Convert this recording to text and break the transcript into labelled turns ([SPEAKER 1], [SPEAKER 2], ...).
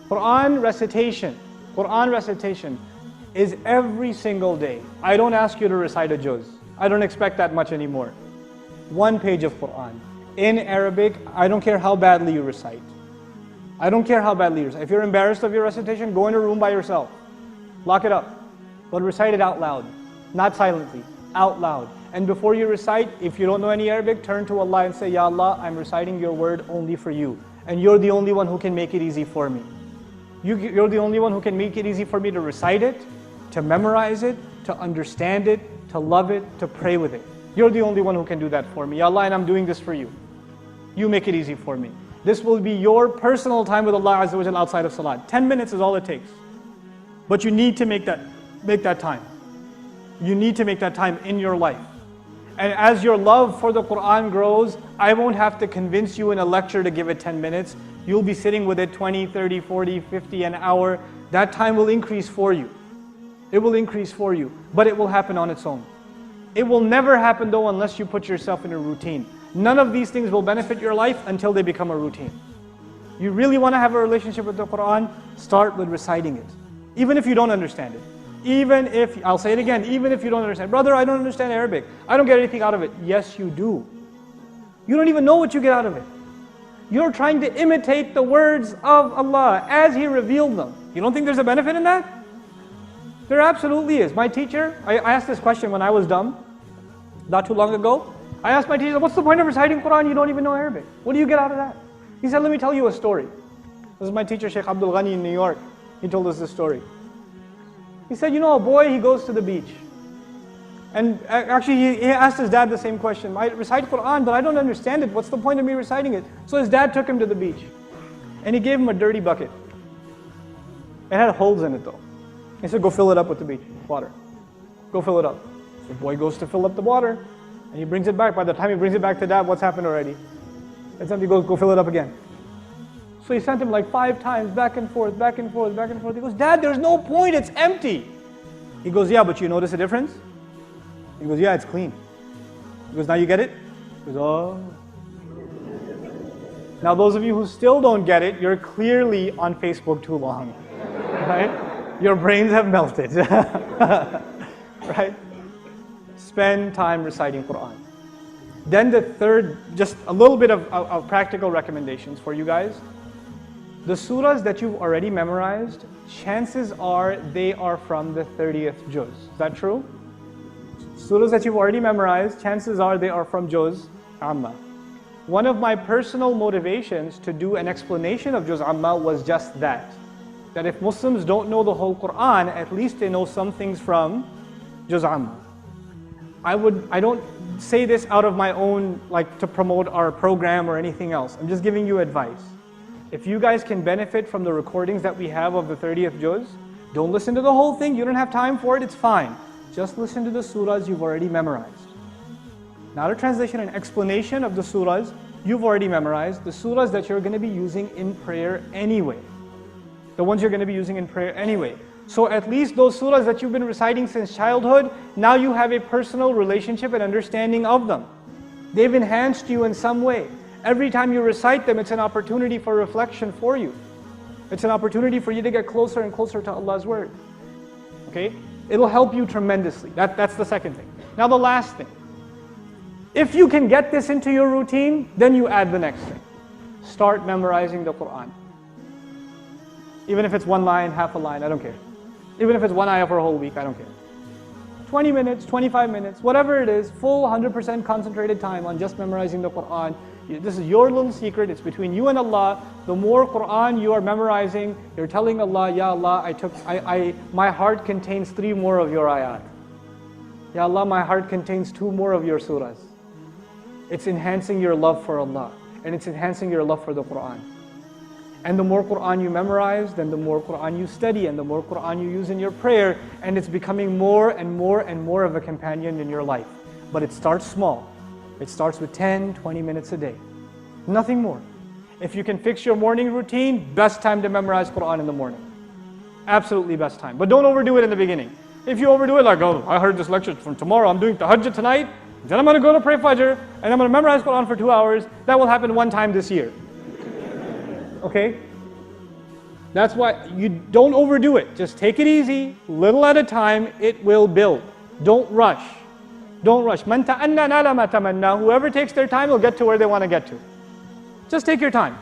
[SPEAKER 1] Qur'an recitation is every single day. I don't ask you to recite a juz. I don't expect that much anymore. 1 page of Qur'an. In Arabic, I don't care how badly you recite. I don't care how badly you recite. If you're embarrassed of your recitation, go in a room by yourself. Lock it up. But recite it out loud. Not silently, out loud. And before you recite, if you don't know any Arabic, turn to Allah and say, Ya Allah, I'm reciting your word only for you. And you're the only one who can make it easy for me. You're the only one who can make it easy for me to recite it, to memorize it, to understand it, to love it, to pray with it. You're the only one who can do that for me. Ya Allah, and I'm doing this for you. You make it easy for me. This will be your personal time with Allah Azza wa Jalla outside of Salat. 10 minutes is all it takes. But you need to make that time. You need to make that time in your life. And as your love for the Qur'an grows, I won't have to convince you in a lecture to give it 10 minutes. You'll be sitting with it 20, 30, 40, 50, an hour. That time will increase for you. It will increase for you, but it will happen on its own. It will never happen though unless you put yourself in a routine. None of these things will benefit your life until they become a routine. You really want to have a relationship with the Qur'an, start with reciting it. Even if you don't understand it. Even if, I'll say it again, even if you don't understand. Brother, I don't understand Arabic. I don't get anything out of it. Yes, you do. You don't even know what you get out of it. You're trying to imitate the words of Allah as He revealed them. You don't think there's a benefit in that? There absolutely is. My teacher, I asked this question when I was dumb, not too long ago. I asked my teacher, what's the point of reciting Qur'an? You don't even know Arabic. What do you get out of that? He said, let me tell you a story. This is my teacher, Sheikh Abdul Ghani in New York. He told us this story. He said, you know, a boy, he goes to the beach. And actually, he asked his dad the same question. I recite Qur'an, but I don't understand it. What's the point of me reciting it? So his dad took him to the beach. And he gave him a dirty bucket. It had holes in it though. He said, go fill it up with the beach water. Go fill it up. So the boy goes to fill up the water. And he brings it back. By the time he brings it back to dad, what's happened already? It's empty. He goes, go fill it up again. So he sent him like 5 times, back and forth, back and forth, back and forth. He goes, Dad, there's no point, it's empty. He goes, yeah, but you notice a difference? He goes, yeah, it's clean. He goes, now you get it? He goes, oh. Now those of you who still don't get it, you're clearly on Facebook too long, right? Your brains have melted, right? Spend time reciting Qur'an. Then the third, just a little bit of practical recommendations for you guys. The surahs that you've already memorized, chances are they are from the 30th juz. Is that true? Surahs that you've already memorized, chances are they are from juz amma. One of my personal motivations to do an explanation of juz amma was just that. That if Muslims don't know the whole Qur'an, at least they know some things from juz amma. I don't say this out of my own, like to promote our program or anything else. I'm just giving you advice. If you guys can benefit from the recordings that we have of the 30th juz, don't listen to the whole thing. You don't have time for it, it's fine. Just listen to the surahs you've already memorized. Not a translation, an explanation of the surahs you've already memorized, the surahs that you're going to be using in prayer anyway. The ones you're going to be using in prayer anyway. So at least those surahs that you've been reciting since childhood, now you have a personal relationship and understanding of them. They've enhanced you in some way. Every time you recite them, it's an opportunity for reflection for you. It's an opportunity for you to get closer and closer to Allah's word. Okay? It'll help you tremendously. That's the second thing. Now the last thing. If you can get this into your routine, then you add the next thing. Start memorizing the Qur'an. Even if it's 1 line, half a line, I don't care. Even if it's 1 ayah for a whole week, I don't care. 20 minutes, 25 minutes, whatever it is, full 100% concentrated time on just memorizing the Qur'an. This is your little secret, it's between you and Allah. The more Qur'an you are memorizing, you're telling Allah, Ya Allah, my heart contains 3 more of your ayat. Ya Allah, my heart contains 2 more of your surahs. It's enhancing your love for Allah, and it's enhancing your love for the Qur'an. And the more Qur'an you memorize, then the more Qur'an you study, and the more Qur'an you use in your prayer, and it's becoming more and more and more of a companion in your life. But it starts small. It starts with 10, 20 minutes a day. Nothing more. If you can fix your morning routine, best time to memorize Qur'an in the morning. Absolutely best time. But don't overdo it in the beginning. If you overdo it, like, oh, I heard this lecture from tomorrow, I'm doing tahajjud tonight, then I'm going to go to pray Fajr, and I'm going to memorize Qur'an for 2 hours. That will happen one time this year. Okay? That's why you don't overdo it. Just take it easy, little at a time, it will build. Don't rush. Don't rush. Man ta'anna nala ma tamanna. Whoever takes their time will get to where they want to get to. Just take your time.